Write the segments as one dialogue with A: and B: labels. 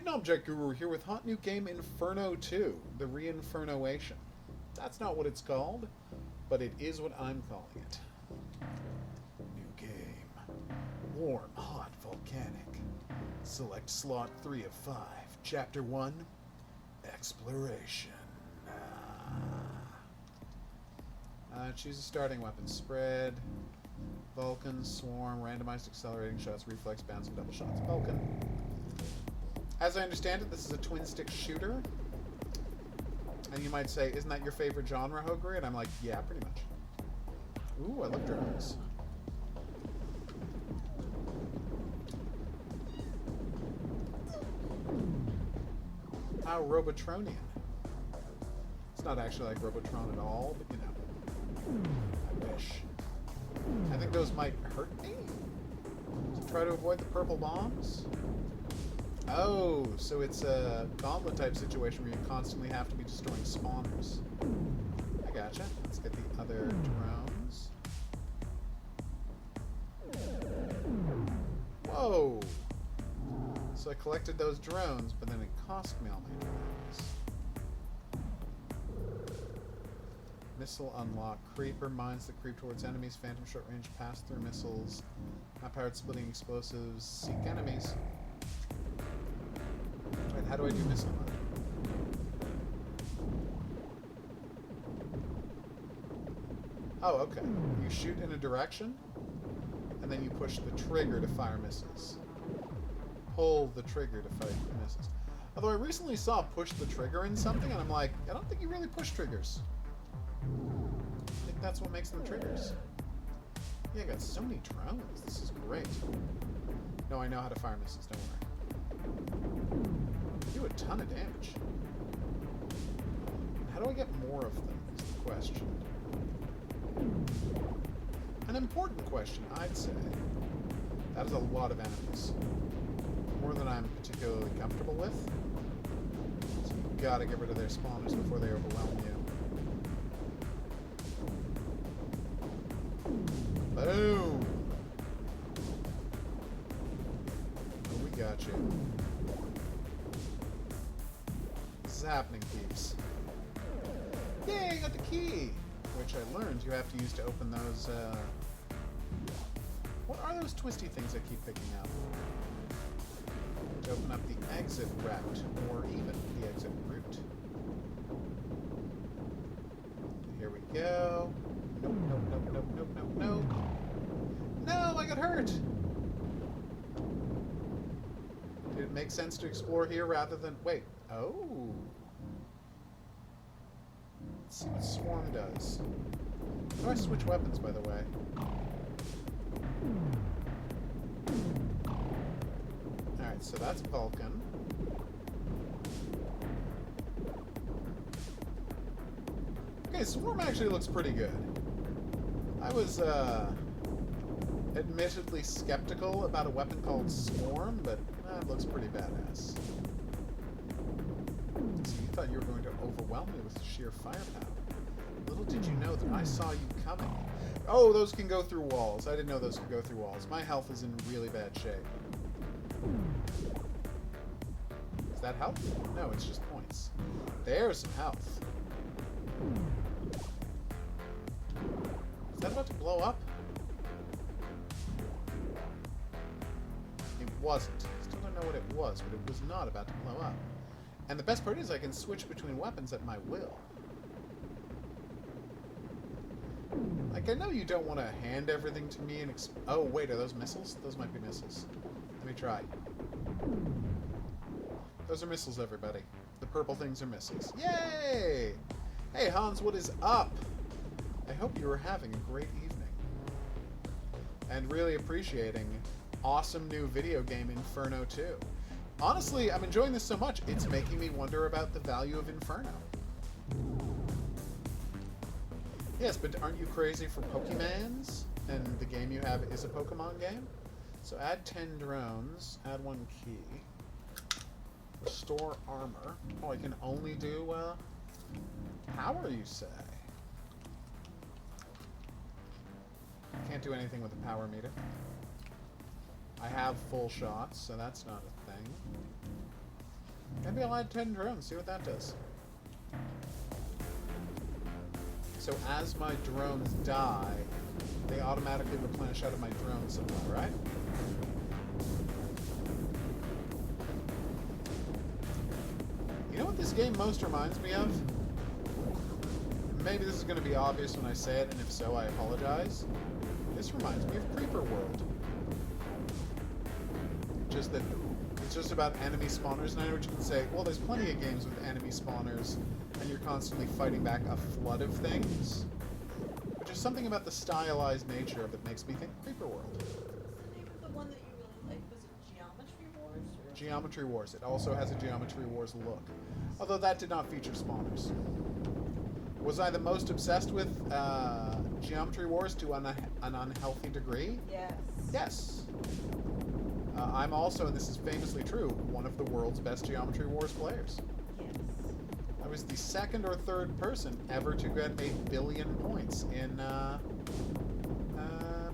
A: Hidden Object Guru here with hot new game Inferno 2, the Re-Infernoation. That's not what it's called, but it is what I'm calling it. New game. Warm, hot, volcanic. Select slot 3 of 5. Chapter 1, Exploration. Choose a starting weapon. Spread, Vulcan, Swarm, randomized accelerating shots, reflex, bounce, and double shots. Vulcan. As I understand it, this is a twin-stick shooter. And you might say, isn't that your favorite genre, Hogre? And I'm like, yeah, pretty much. Ooh, I love drones. How Robotronian. It's not actually like Robotron at all, but you know. I wish. I think those might hurt me. To try to avoid the purple bombs. Oh, so it's a gauntlet type situation where you constantly have to be destroying spawners. I gotcha. Let's get the other drones. Whoa! So I collected those drones, but then it cost me all my drones. Missile unlock. Creeper mines that creep towards enemies. Phantom short range pass-through missiles. High-powered splitting explosives. Seek enemies. Wait, how do I do missile mode? Oh, okay. You shoot in a direction, and then you push the trigger to fire missiles. Pull the trigger to fire missiles. Although I recently saw push the trigger in something, and I'm like, I don't think you really push triggers. I think that's what makes them triggers. Yeah, I got so many drones. This is great. No, I know how to fire missiles, don't worry. They do a ton of damage. How do I get more of them is the question. An important question, I'd say. That is a lot of enemies. More than I'm particularly comfortable with. So you gotta get rid of their spawners before they overwhelm you. Boom! Oh, we got you. This is happening, peeps. Yay, I got the key! Which I learned you have to use to open those, What are those twisty things I keep picking up? To open up the exit route, or even the exit route. Here we go. Nope, nope, nope, nope, nope, nope, nope. No, I got hurt! Did it make sense to explore here rather than... Wait. Oh. Let's see what Swarm does. How do I switch weapons, by the way? Alright, so that's Vulcan. Okay, Swarm actually looks pretty good. I was, admittedly skeptical about a weapon called Swarm, but it looks pretty badass. So you thought you were going to overwhelm me with sheer firepower. Little did you know that I saw you coming. Oh, those can go through walls. I didn't know those could go through walls. My health is in really bad shape. Is that health? No, it's just points. There's some health. Is that about to blow up? It wasn't. Still don't know what it was, but it was not about to blow up. And the best part is I can switch between weapons at my will. Like, I know you don't want to hand everything to me and oh, wait, are those missiles? Those might be missiles. Let me try. Those are missiles, everybody. The purple things are missiles. Yay! Hey, Hans, what is up? I hope you are having a great evening. And really appreciating awesome new video game Inferno 2. Honestly, I'm enjoying this so much, it's making me wonder about the value of Inferno. Yes, but aren't you crazy for Pokemans? And the game you have is a Pokemon game? So add 10 drones, add 1 key. Restore armor. Oh, I can only do, power, you say? Can't do anything with a power meter. I have full shots, so that's not a thing. Maybe I'll add 10 drones, see what that does. So as my drones die, they automatically replenish out of my drone supply, right? You know what this game most reminds me of? Maybe this is going to be obvious when I say it, and if so, I apologize. This reminds me of Creeper World. Just that it's just about enemy spawners, and I know what you can say, well, there's plenty of games with enemy spawners, and you're constantly fighting back a flood of things. But just something about the stylized nature of it makes me think Creeper World.
B: What's the name of the one that you really liked? Was it Geometry Wars? Or
A: Geometry Wars. It also has a Geometry Wars look. Although that did not feature spawners. Was I the most obsessed with Geometry Wars to an unhealthy degree?
B: Yes.
A: Yes. I'm also, and this is famously true, one of the world's best Geometry Wars players.
B: Yes.
A: I was the second or third person ever to get 1 billion points in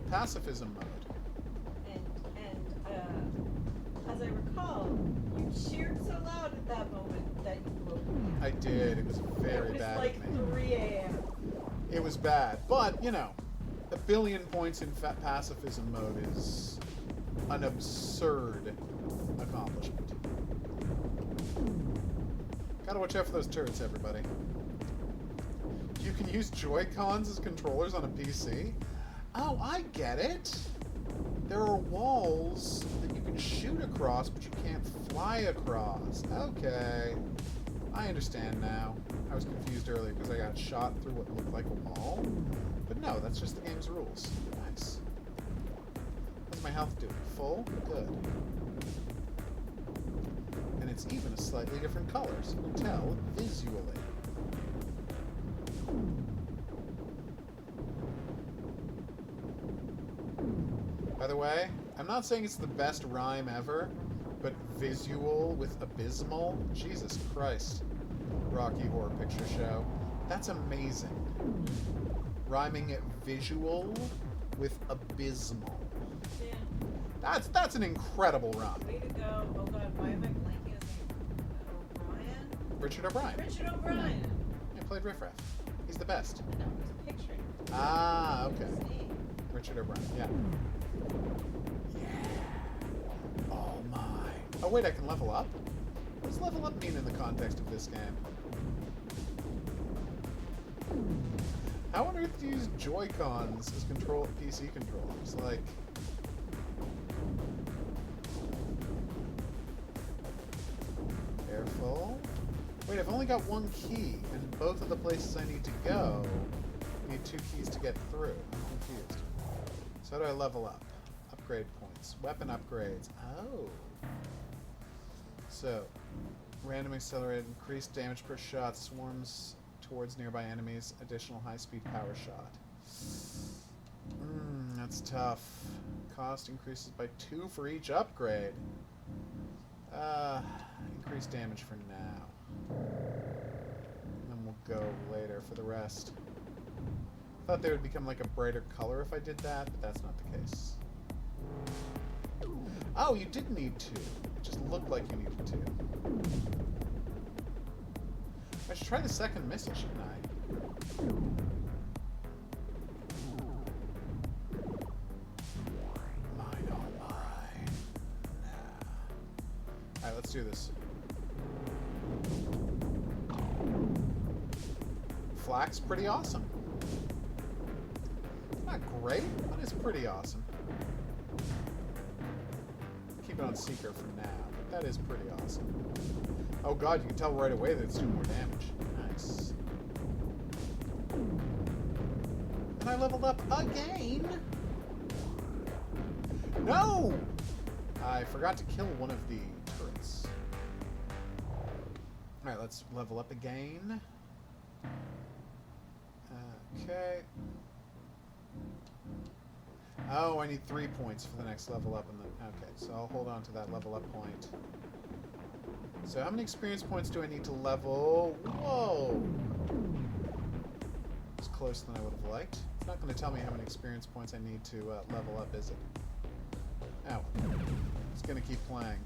A: pacifism mode.
B: And as I recall, you cheered so loud at that moment that you woke me.
A: I did. It was very bad.
B: It was like 3 a.m.
A: It was bad, but you know, 1 billion points in pacifism mode is an absurd accomplishment. Gotta watch out for those turrets, everybody. You can use Joy-Cons as controllers on a PC? Oh, I get it! There are walls that you can shoot across, but you can't fly across. Okay. I understand now. I was confused earlier because I got shot through what looked like a wall. But no, that's just the game's rules. Nice. How's my health doing? Full? Good. And it's even a slightly different color, so you can tell visually. By the way, I'm not saying it's the best rhyme ever, but visual with abysmal? Jesus Christ. Rocky Horror Picture Show. That's amazing. Rhyming it visual with abysmal.
B: Yeah.
A: That's an incredible rhyme.
B: Way to go. Oh god, why am I blanking his name? O'Brien?
A: Richard O'Brien.
B: Richard O'Brien.
A: I played Riff Raff. He's the best.
B: I know, I was picturing.
A: Ah, okay.
B: His name.
A: Richard O'Brien, yeah. Yeah. Oh my. Oh wait, I can level up? What does level up mean in the context of this game? How on earth do you use Joy-Cons as PC controllers? Like... Careful. Wait, I've only got one key, and both of the places I need to go need 2 keys to get through. I'm confused. So how do I level up? Upgrade points. Weapon upgrades. Oh. So, random accelerated, increased damage per shot, swarms towards nearby enemies, additional high-speed power shot. That's tough. Cost increases by 2 for each upgrade. Increased damage for now. And then we'll go later for the rest. Thought they would become like a brighter color if I did that, but that's not the case. Oh, you did need 2. It just looked like you needed 2. I should try the second missile, shouldn't I? Mine on mine. Nah. Alright, let's do this. Flak's pretty awesome. Not great, but it's pretty awesome. Keep it on Seeker for now, but that is pretty awesome. Oh god, you can tell right away that it's doing more damage. Nice. And I leveled up again! No! I forgot to kill one of the turrets. Alright, let's level up again. Okay. Oh, I need 3 points for the next level up. Okay, so I'll hold on to that level up point. So how many experience points do I need to level? Whoa! It's closer than I would have liked. It's not going to tell me how many experience points I need to level up, is it? Oh. It's going to keep playing.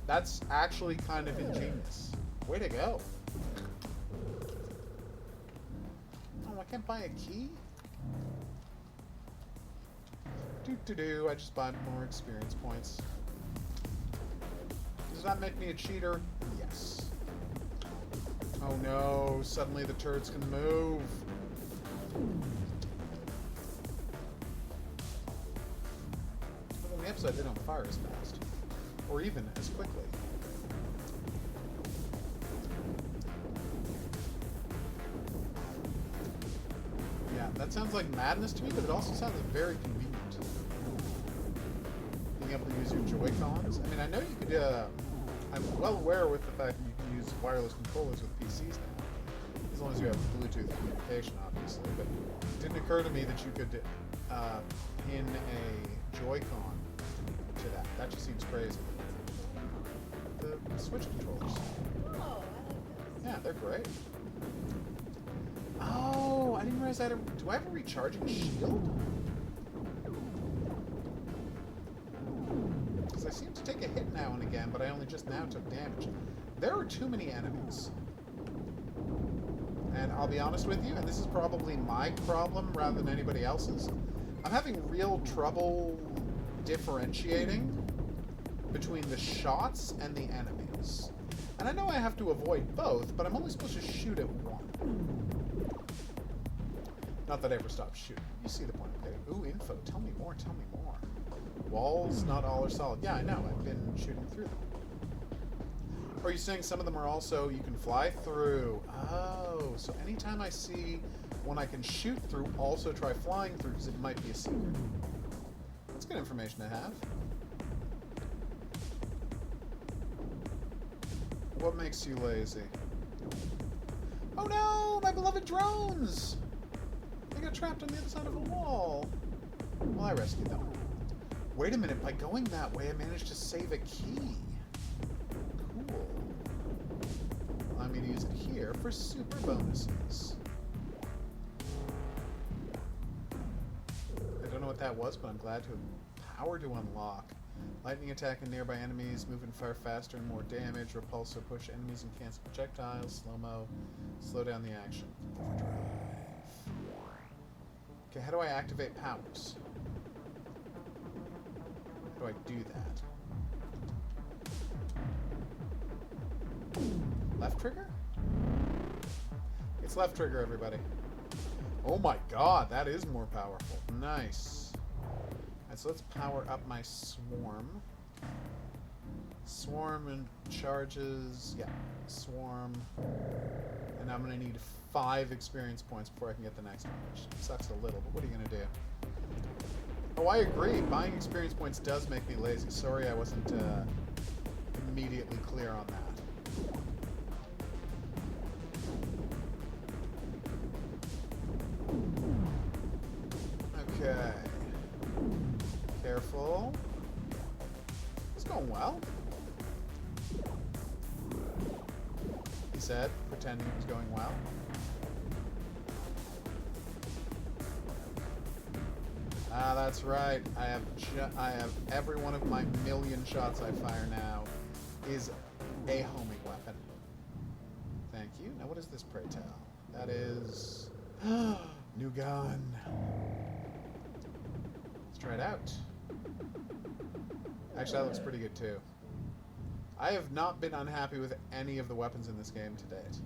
A: That's actually kind of ingenious. Way to go. Oh, I can't buy a key? I just bought more experience points. Does that make me a cheater? Yes. Oh no, suddenly the turrets can move. But on the upside, they don't fire as fast. Or even as quickly. Yeah, that sounds like madness to me, but it also sounds very convenient. Being able to use your Joy-Cons. I mean, I know you could, I'm well aware with the fact that you can use wireless controllers with PCs now. As long as you have Bluetooth communication, obviously. But it didn't occur to me that you could pin a Joy-Con to that. That just seems crazy. The Switch controllers.
B: Oh, I like those.
A: Yeah, they're great. Oh, I didn't realize I had a... Do I have a recharging shield? Because I seem to take a hit now and again, but I only just now took damage. There are too many enemies. And I'll be honest with you, and this is probably my problem rather than anybody else's, I'm having real trouble differentiating between the shots and the enemies. And I know I have to avoid both, but I'm only supposed to shoot at one. Not that I ever stop shooting. You see the point I'm getting. Ooh, info. Tell me more, tell me more. Walls, not all are solid. Yeah, I know. I've been shooting through them. Or are you saying some of them are also, you can fly through? Oh, so anytime I see one I can shoot through, also try flying through, because it might be a secret. That's good information to have. What makes you lazy? Oh no! My beloved drones! They got trapped on the other side of a wall. Well, I rescued them. Wait a minute, by going that way, I managed to save a key. Cool. Allow me to use it here for super bonuses. I don't know what that was, but I'm glad to have power to unlock. Lightning attack in nearby enemies, move and fire faster and more damage, repulse or push enemies and cancel projectiles, slow-mo, slow down the action. Overdrive. Okay, how do I activate powers? How do I do that? Left trigger? It's left trigger, everybody. Oh my god, that is more powerful. Nice. Alright, so let's power up my swarm. Swarm and charges. Yeah, swarm. And I'm going to need 5 experience points before I can get the next one, which sucks a little, but what are you going to do? Oh, I agree. Buying experience points does make me lazy. Sorry I wasn't immediately clear on that. Okay. Careful. It's going well. He said, pretending it was going well. Ah, that's right. I have every one of my million shots I fire now is a homing weapon. Thank you. Now what is this, pray tell? That is... new gun. Let's try it out. Actually, that looks pretty good too. I have not been unhappy with any of the weapons in this game to date.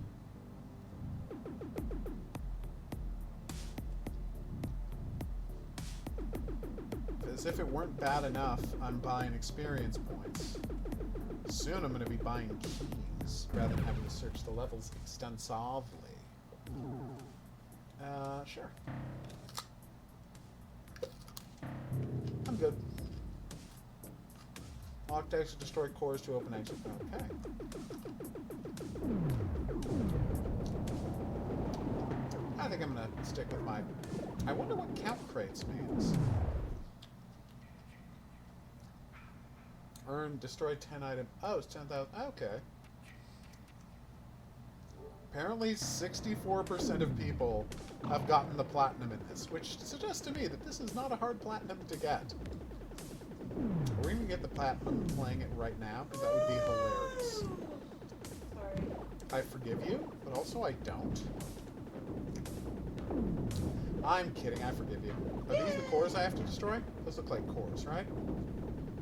A: As if it weren't bad enough, I'm buying experience points. Soon I'm going to be buying keys, rather than having to search the levels extensively. Sure. I'm good. Locked exit, destroy cores to open exit. Okay. I think I'm going to stick with my... I wonder what count crates means. Earn, destroy 10 items. Oh, it's 10,000. Okay. Apparently 64% of people have gotten the platinum in this, which suggests to me that this is not a hard platinum to get. We're going to get the platinum playing it right now, because that would be hilarious.
B: Sorry.
A: I forgive you, but also I don't. I'm kidding, I forgive you. Are these the cores I have to destroy? Those look like cores, right?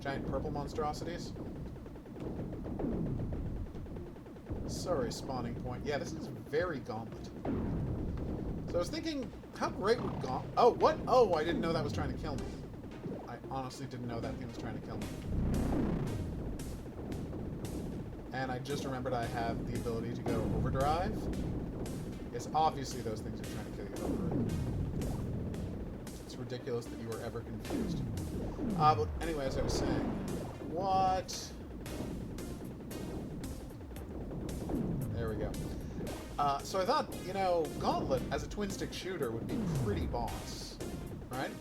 A: Giant purple monstrosities? Sorry, spawning point. Yeah, this is very Gauntlet. So I was thinking, how great would Gauntlet... Oh, what? Oh, I didn't know that was trying to kill me. I honestly didn't know that thing was trying to kill me. And I just remembered I have the ability to go overdrive. Yes, obviously those things are trying to kill you over. It's ridiculous that you were ever confused. But anyway, as I was saying, what? There we go. So I thought, you know, Gauntlet as a twin-stick shooter would be pretty boss, right?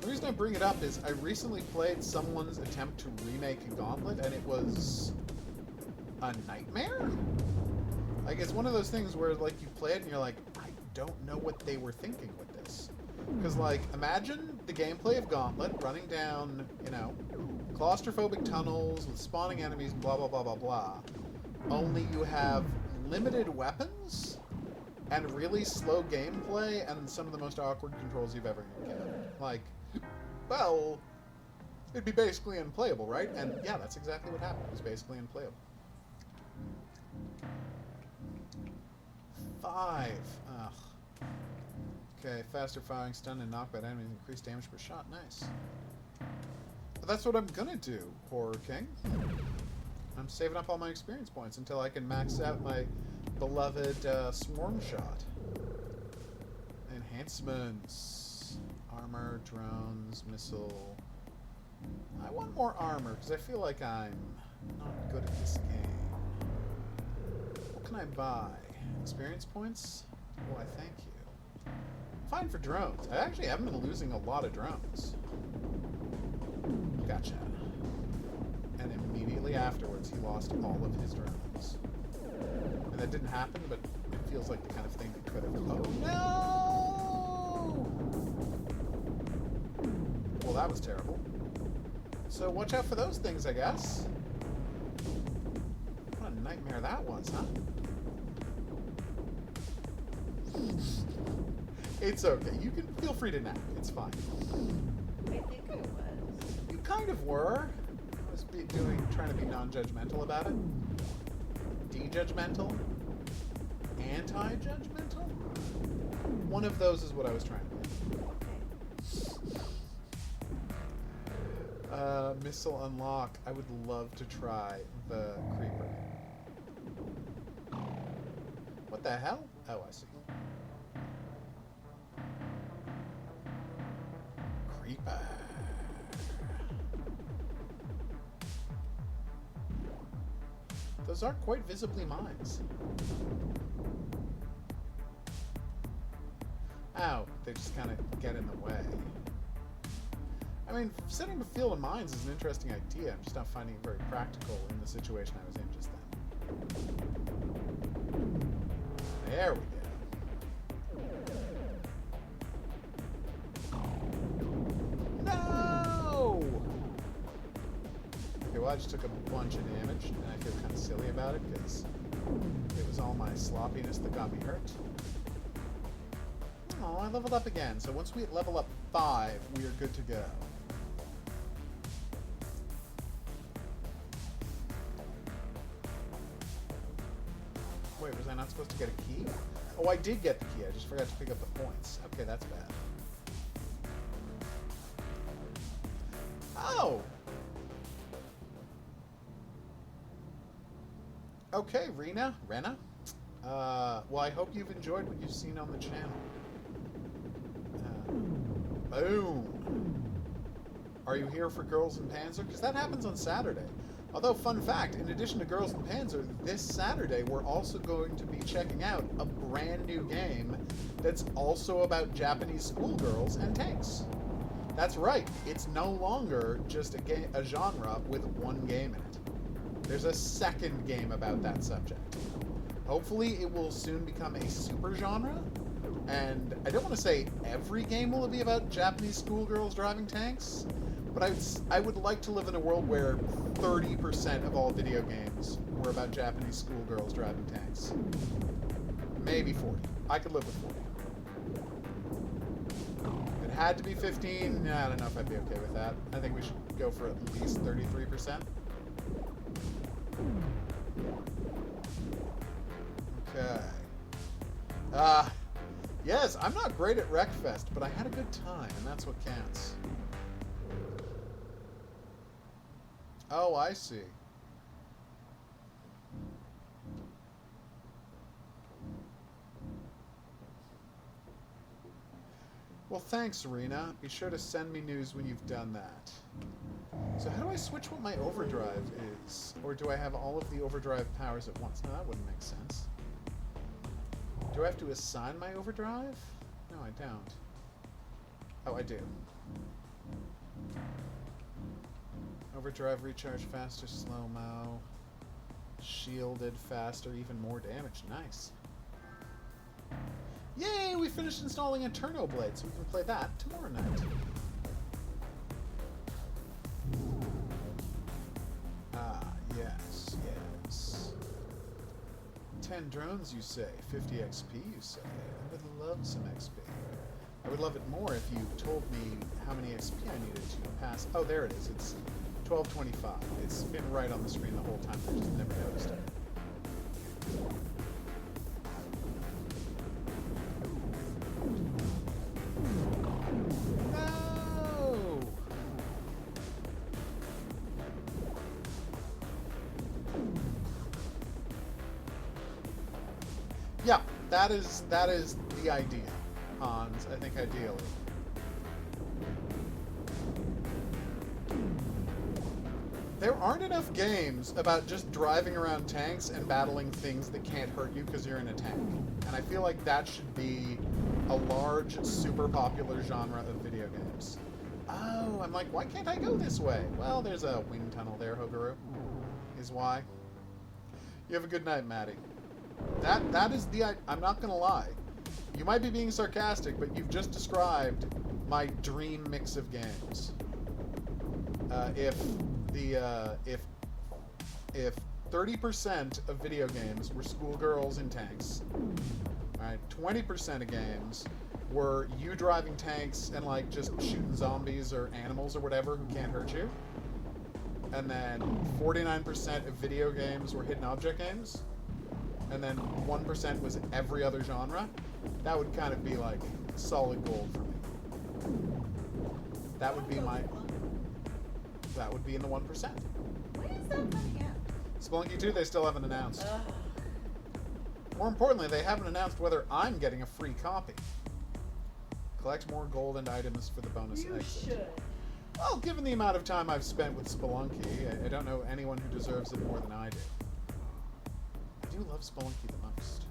A: The reason I bring it up is I recently played someone's attempt to remake Gauntlet, and it was a nightmare? Like, it's one of those things where, like, you play it and you're like, I don't know what they were thinking with this. Because, like, imagine the gameplay of Gauntlet running down, you know, claustrophobic tunnels with spawning enemies and blah, blah, blah, blah, blah. Only you have limited weapons and really slow gameplay and some of the most awkward controls you've ever encountered. Like, well, it'd be basically unplayable, right? And yeah, that's exactly what happened. It was basically unplayable. 5. Ugh. Okay, faster firing, stun, and knockback enemies, increased damage per shot. Nice. But that's what I'm gonna do, Horror King. I'm saving up all my experience points until I can max out my beloved Swarm Shot. Enhancements. Armor, drones, missile. I want more armor, because I feel like I'm not good at this game. What can I buy? Experience points? Why, thank you. Fine for drones. I actually haven't been losing a lot of drones. Gotcha. And immediately afterwards, he lost all of his drones. And that didn't happen, but it feels like the kind of thing that could have... Oh, no! Well, that was terrible. So watch out for those things, I guess. What a nightmare that was, huh? It's okay. You can feel free to nap. It's fine.
B: I think I was.
A: You kind of were. I was trying to be non-judgmental about it. De-judgmental? Anti-judgmental? One of those is what I was trying to be. Missile unlock. I would love to try the creeper. What the hell? Oh, I see. Creeper. Those are quite visibly mines. Ow, they just kind of get in the way. I mean, setting the field of mines is an interesting idea. I'm just not finding it very practical in the situation I was in just then. There we go. No! Okay, well, I just took a bunch of damage, and I feel kind of silly about it, because it was all my sloppiness that got me hurt. Oh, I leveled up again. So once we level up 5, we are good to go. Wait, was I not supposed to get a key? Oh, I did get the key. I just forgot to pick up the points. Okay, that's bad. Oh! Okay, Rena? Well, I hope you've enjoyed what you've seen on the channel. Boom! Are you here for Girls and Panzer? Because that happens on Saturday. Although, fun fact, in addition to Girls and Panzer, this Saturday we're also going to be checking out a brand new game that's also about Japanese schoolgirls and tanks. That's right, it's no longer just a genre with one game in it. There's a second game about that subject. Hopefully it will soon become a super genre, And I don't want to say every game will be about Japanese schoolgirls driving tanks, but I would like to live in a world where 30% of all video games were about Japanese schoolgirls driving tanks. Maybe 40. I could live with 40. If it had to be 15, I don't know if I'd be okay with that. I think we should go for at least 33%. Okay. Yes, I'm not great at Wreckfest, but I had a good time, and that's what counts. Oh, I see. Well, thanks, Serena. Be sure to send me news when you've done that. So how do I switch what my overdrive is? Or do I have all of the overdrive powers at once? No, that wouldn't make sense. Do I have to assign my overdrive? No, I don't. Oh, I do. Overdrive, recharge faster, slow-mo. Shielded faster, even more damage. Nice. Yay, we finished installing Inferno Blade, so we can play that tomorrow night. Ah, yes, yes. 10 drones, you say. 50 XP, you say. I would love some XP. I would love it more if you told me how many XP I needed to pass. Oh, there it is. It's 1225. It's been right on the screen the whole time. I just never noticed it. No! Yeah, that is the idea, Hans. I think ideally. There aren't enough games about just driving around tanks and battling things that can't hurt you because you're in a tank. And I feel like that should be a large, super popular genre of video games. Oh, I'm like, why can't I go this way? Well, there's a wind tunnel there, Hoguru. Is why. You have a good night, Maddie. That is the... I'm not gonna lie. You might be being sarcastic, but you've just described my dream mix of games. If 30% of video games were schoolgirls in tanks, right? 20% of games were you driving tanks and like just shooting zombies or animals or whatever who can't hurt you, and then 49% of video games were hidden object games, and then 1% was every other genre, that would kind of be like solid gold for me. That would be my... That would be in the 1%.
B: When is that coming out?
A: Spelunky 2, they still haven't announced. More importantly, they haven't announced whether I'm getting a free copy. Collect more gold and items for the bonus
B: You
A: exit.
B: should.
A: Well, given the amount of time I've spent with Spelunky, I don't know anyone who deserves it more than I do. I do love Spelunky the most.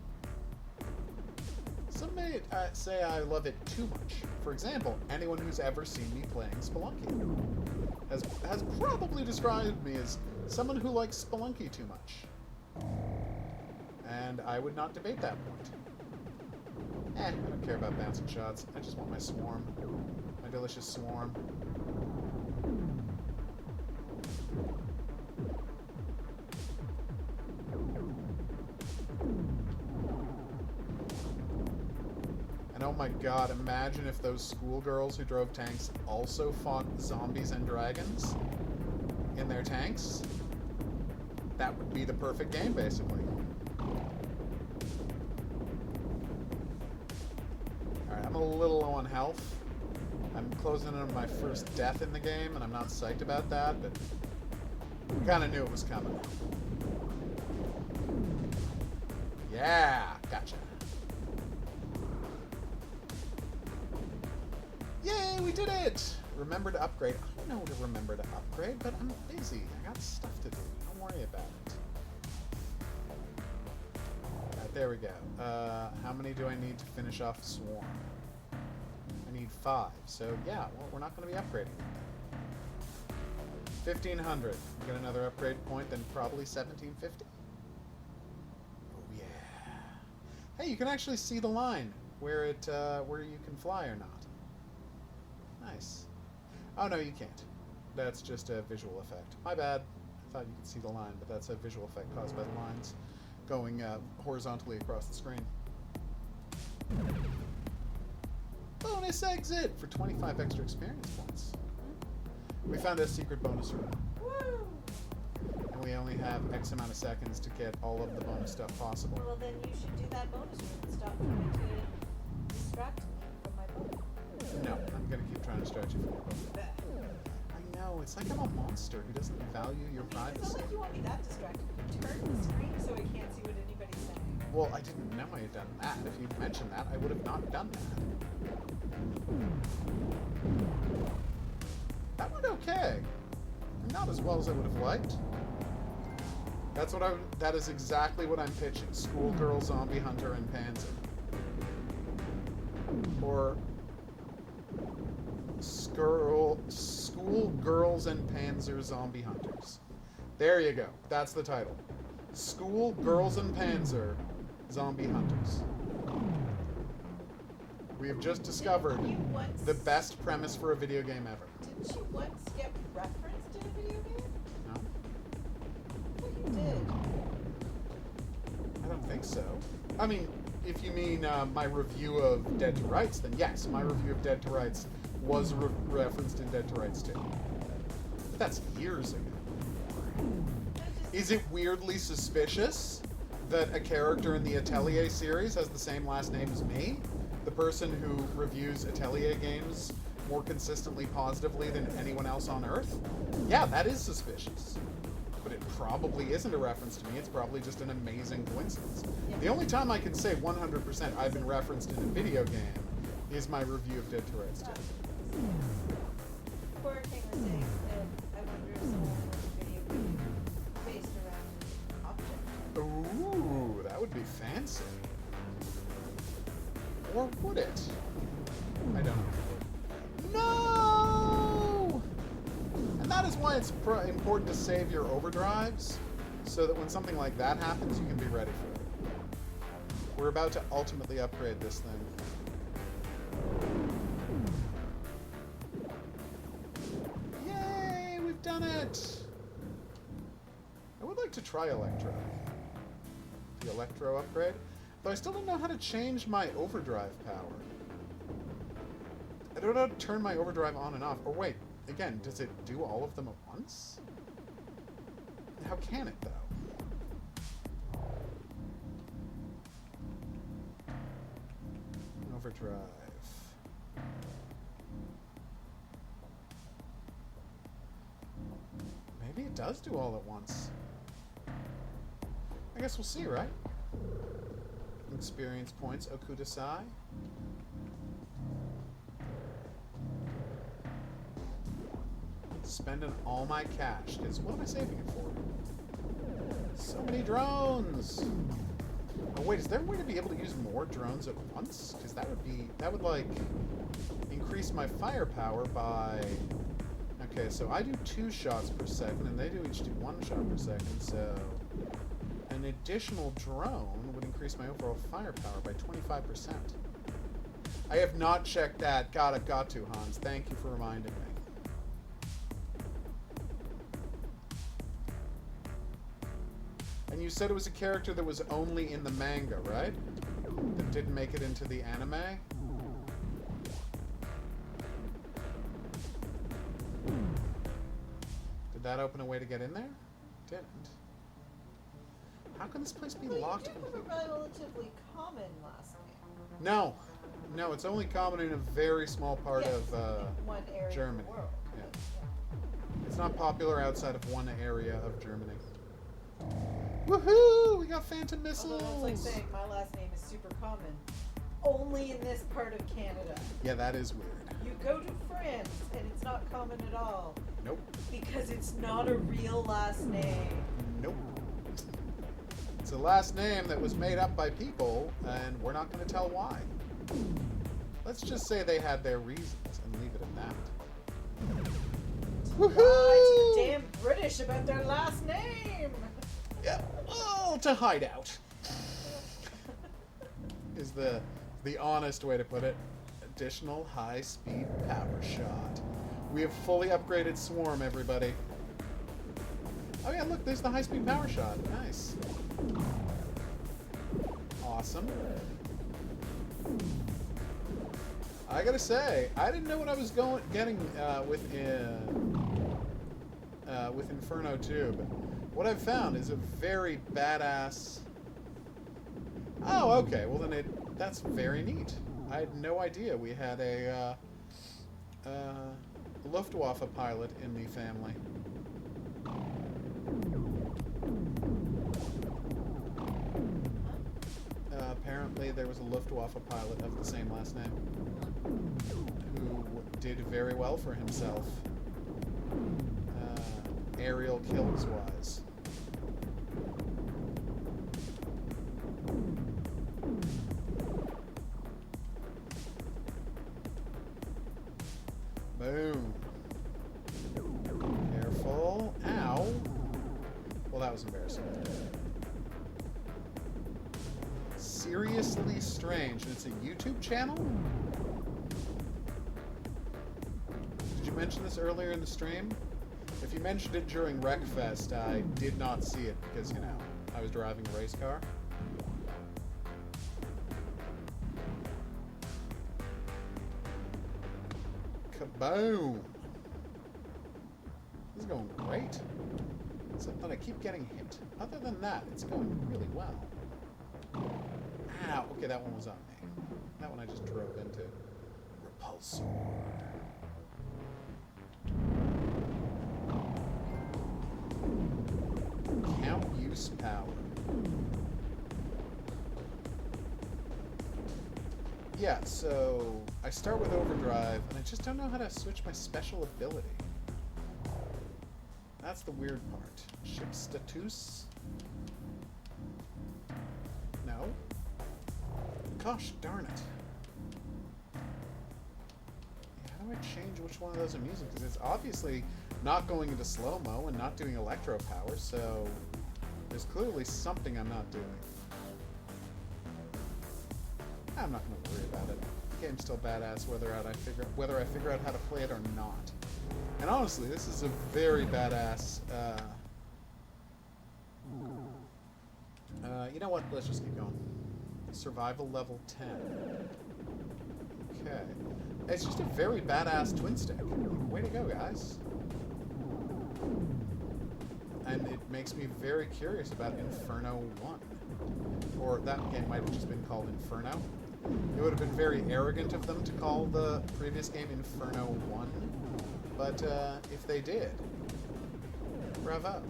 A: Some may say I love it too much. For example, anyone who's ever seen me playing Spelunky has probably described me as someone who likes Spelunky too much. And I would not debate that point. I don't care about bouncing shots. I just want my swarm. My delicious swarm. And oh my god, imagine if those schoolgirls who drove tanks also fought zombies and dragons in their tanks. That would be the perfect game, basically. Alright, I'm a little low on health. I'm closing in on my first death in the game, and I'm not psyched about that, but I kind of knew it was coming. Yeah, gotcha. Yay, we did it! Remember to upgrade. I know to remember to upgrade, but I'm busy. I got stuff to do. Don't worry about it. Alright, there we go. How many do I need to finish off Swarm? I need 5. So, yeah, well, we're not going to be upgrading. 1,500. Get another upgrade point, then probably 1,750. Oh, yeah. Hey, you can actually see the line where you can fly or not. Nice. Oh no, you can't. That's just a visual effect. My bad. I thought you could see the line, but that's a visual effect caused by the lines going horizontally across the screen. Bonus exit for 25 extra experience points. We found a secret bonus room.
B: Woo!
A: And we only have X amount of seconds to get all of the bonus stuff possible.
B: Well, then you should do that bonus room and stop trying to distract me from my boat.
A: No, I'm gonna keep trying to distract you from your boat. I know, it's like I'm a monster who doesn't value your
B: It's
A: privacy.
B: not like you want me that distracted. Turn the screen so I can't see what anybody's saying.
A: Well, I didn't know I had done that. If you'd mentioned that, I would have not done that. That went okay. Not as well as I would have liked. That is exactly what I'm pitching. Schoolgirl, Zombie Hunter, and Panzer. Or Schoolgirls and Panzer Zombie Hunters. There you go. That's the title. Schoolgirls and Panzer Zombie Hunters. We have just discovered the best premise for a video game ever.
B: Didn't you once get referenced in a video game?
A: No?
B: Well, you did.
A: I don't think so. I mean, if you mean my review of Dead to Rights, then yes, my review of Dead to Rights was referenced in Dead to Rights 2. But that's years ago. Is it weirdly suspicious that a character in the Atelier series has the same last name as me? The person who reviews Atelier games more consistently positively than anyone else on Earth? Yeah, that is suspicious. But it probably isn't a reference to me. It's probably just an amazing coincidence.
B: Yeah.
A: The only time I can say 100% I've been referenced in a video game is my review of Dead to Rights 2.
B: Poor King was saying that I wonder if someone would make a video game based around an object.
A: Ooh, that would be fancy. Or would it? I don't know. No! And that is why it's important to save your overdrives, so that when something like that happens, you can be ready for it. We're about to ultimately upgrade this thing. Yay! We've done it! I would like to try Electro. The Electro upgrade. Though I still don't know how to change my overdrive power. I don't know how to turn my overdrive on and off. Or wait, again, does it do all of them at once? How can it, though? Overdrive. Maybe it does do all at once. I guess we'll see, right? Experience points, Okudasai. Spending all my cash. Because what am I saving it for? So many drones! Oh wait, is there a way to be able to use more drones at once? Because that would like increase my firepower by... Okay, so I do 2 shots per second, and they each do 1 shot per second, so... An additional drone would increase my overall firepower by 25%. I have not checked that. God, I've got to, Hans. Thank you for reminding me. And you said it was a character that was only in the manga, right? That didn't make it into the anime? Did that open a way to get in there? Didn't. How can this place be locked?
B: You do have a relatively common last name.
A: No. No, it's only common in a very small part
B: Yes,
A: of
B: in one area
A: Germany.
B: Of the world.
A: Yeah.
B: Yeah.
A: It's not popular outside of one area of Germany. Woohoo! We got phantom missiles!
B: Although that's like saying my last name is super common. Only in this part of Canada.
A: Yeah, that is weird.
B: You go to France and it's not common at all.
A: Nope.
B: Because it's not a real last name.
A: Nope. It's a last name that was made up by people, and we're not going to tell why. Let's just say they had their reasons and leave it at that. Woohoo!
B: Lie to the damn British about their last name!
A: Yeah. Oh, to hide out. Is the The honest way to put it. Additional high-speed power shot. We have fully upgraded Swarm, everybody. Oh yeah, look, there's the high-speed power shot. Nice. Awesome. I gotta say, I didn't know what I was getting with Inferno 2, but what I've found is a very badass... Oh, okay. Well, then that's very neat. I had no idea we had a Luftwaffe pilot in the family. Apparently there was a Luftwaffe pilot of the same last name who did very well for himself, aerial kills wise. Boom. Careful. Ow. Well, that was embarrassing. Seriously Strange. And it's a YouTube channel? Did you mention this earlier in the stream? If you mentioned it during Wreckfest, I did not see it because, you know, I was driving a race car. Kaboom! This is going great. Except that I keep getting hit. Other than that, it's going really well. Ow! Okay, that one was on me. That one I just drove into. Repulsor. Count use power. Yeah, so I start with overdrive, and I just don't know how to switch my special ability. That's the weird part. Ship status? No? Gosh darn it. How do I change which one of those I'm using? Because it's obviously not going into slow-mo and not doing electro power, so there's clearly something I'm not doing. I'm not going to worry about it. The game's still badass whether I figure out how to play it or not. And honestly, this is a very badass... you know what? Let's just keep going. Survival level 10. Okay. It's just a very badass twin stick. Way to go, guys. And it makes me very curious about Inferno 1. Or that game might have just been called Inferno. It would have been very arrogant of them to call the previous game Inferno 1. But if they did, bravo.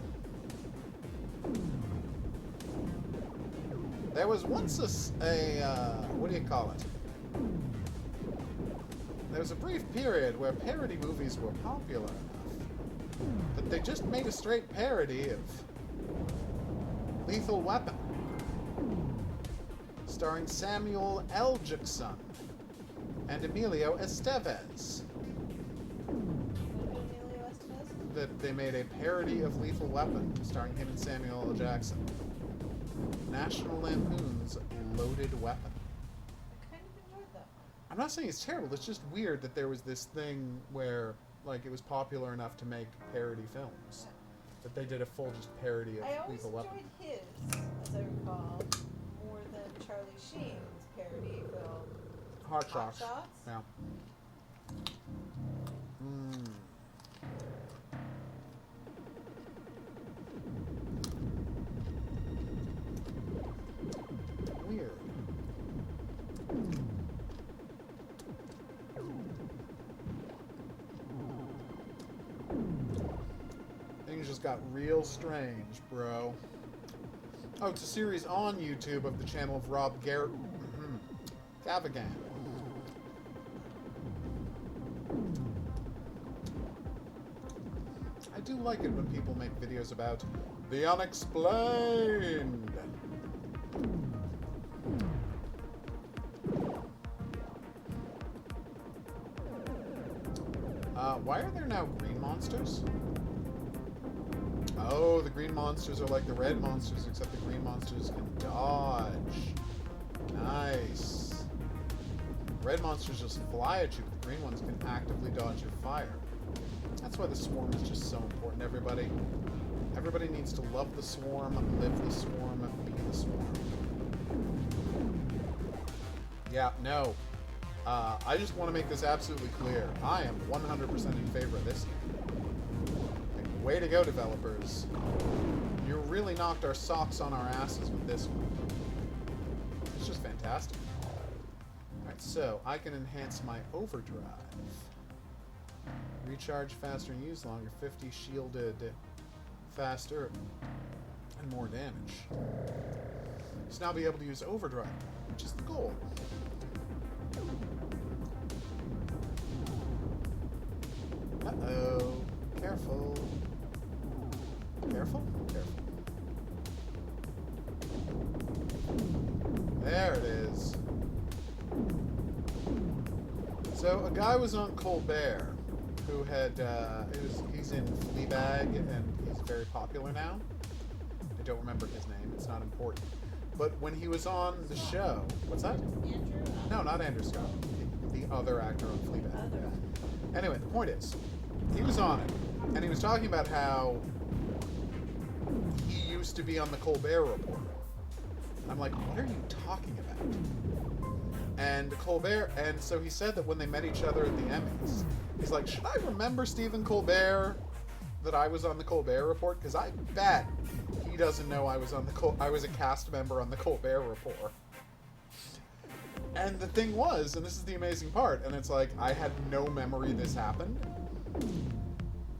A: There was once what do you call it? There was a brief period where parody movies were popular enough that they just made a straight parody of Lethal Weapon, starring Samuel L. Jackson and Emilio Estevez. That they made a parody of Lethal Weapon, starring him and Samuel L. Jackson. National Lampoon's Loaded Weapon.
B: I kind of enjoyed that.
A: I'm not saying it's terrible, it's just weird that there was this thing where, like, it was popular enough to make parody films. That they did a full just parody of Lethal Weapon.
B: I always enjoyed his, as I recall, more than Charlie Sheen's parody film.
A: Hot Shots. Yeah. Weird. Things just got real strange, bro. Oh, it's a series on YouTube of the channel of Rob Gavagan. I do like it when people make videos about the unexplained. Why are there now green monsters? Oh, the green monsters are like the red monsters, except the green monsters can dodge. Nice. red monsters just fly at you, but the green ones can actively dodge your fire. That's why the swarm is just so important, everybody. Everybody needs to love the swarm, live the swarm, be the swarm. Yeah, no. I just want to make this absolutely clear. I am 100% in favor of this. Like, way to go, developers. You really knocked our socks on our asses with this one. It's just fantastic. Alright, so I can enhance my overdrive. Recharge faster and use longer. 50 shielded faster and more damage. So now I'll be able to use overdrive, which is the goal. Uh-oh. Careful. Careful? Careful. There it is. So, a guy was on Colbert who had, he's in Fleabag, and he's very popular now. I don't remember his name, it's not important. But when he was on the show... What's that?
B: Andrew?
A: No, not Andrew Scott. The other actor on Fleabag. Anyway, the point is, he was on it, and he was talking about how he used to be on the Colbert Report. I'm like, what are you talking about? And Colbert, and so he said that when they met each other at the Emmys, he's like, should I remember Stephen Colbert that I was on the Colbert Report? Because I bet he doesn't know I was on the I was a cast member on the Colbert Report. And the thing was, and this is the amazing part, and it's like, I had no memory this happened.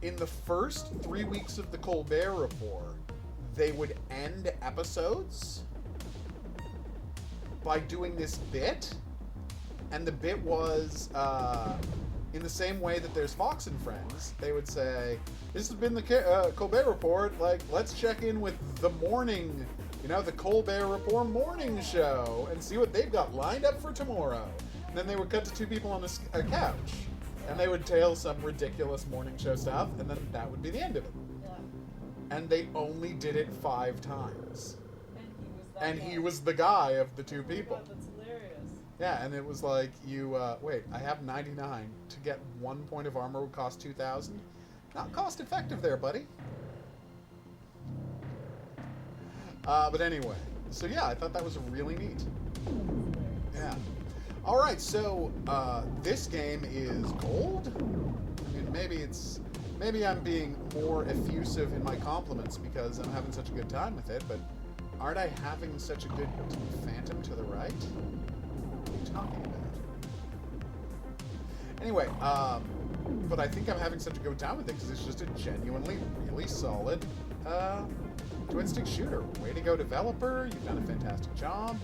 A: In the first 3 weeks of the Colbert Report, they would end episodes by doing this bit, and the bit was, in the same way that there's Fox and Friends, they would say, this has been the Colbert Report, like, let's check in with the morning, you know, the Colbert Report morning show, and see what they've got lined up for tomorrow. And then they would cut to two people on a couch, and they would tell some ridiculous morning show stuff, and then that would be the end of it. Yeah. And they only did it 5 times. And he was the guy of the two people.
B: God, that's hilarious.
A: Yeah, and it was like, wait, I have 99. To get 1 point of armor would cost 2,000. Not cost effective there, buddy. But anyway, so yeah, I thought that was really neat. Yeah. Alright, so, this game is gold? I mean, maybe I'm being more effusive in my compliments because I'm having such a good time with it, but aren't I having such a good phantom to the right? What are you talking about? Anyway, but I think I'm having such a good time with it because it's just a genuinely really solid, twin-stick shooter. Way to go, developer. You've done a fantastic job.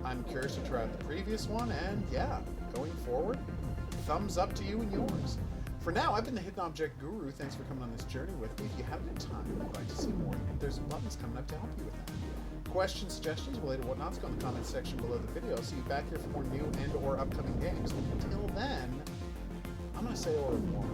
A: I'm curious to try out the previous one, and yeah, going forward, thumbs up to you and yours. For now, I've been the Hidden Object Guru. Thanks for coming on this journey with me. If you have any time and would like to see more, there's buttons coming up to help you with that. Questions, suggestions, related whatnots, go in the comments section below the video. I'll see you back here for more new and or upcoming games. Until then, I'm going to say au revoir.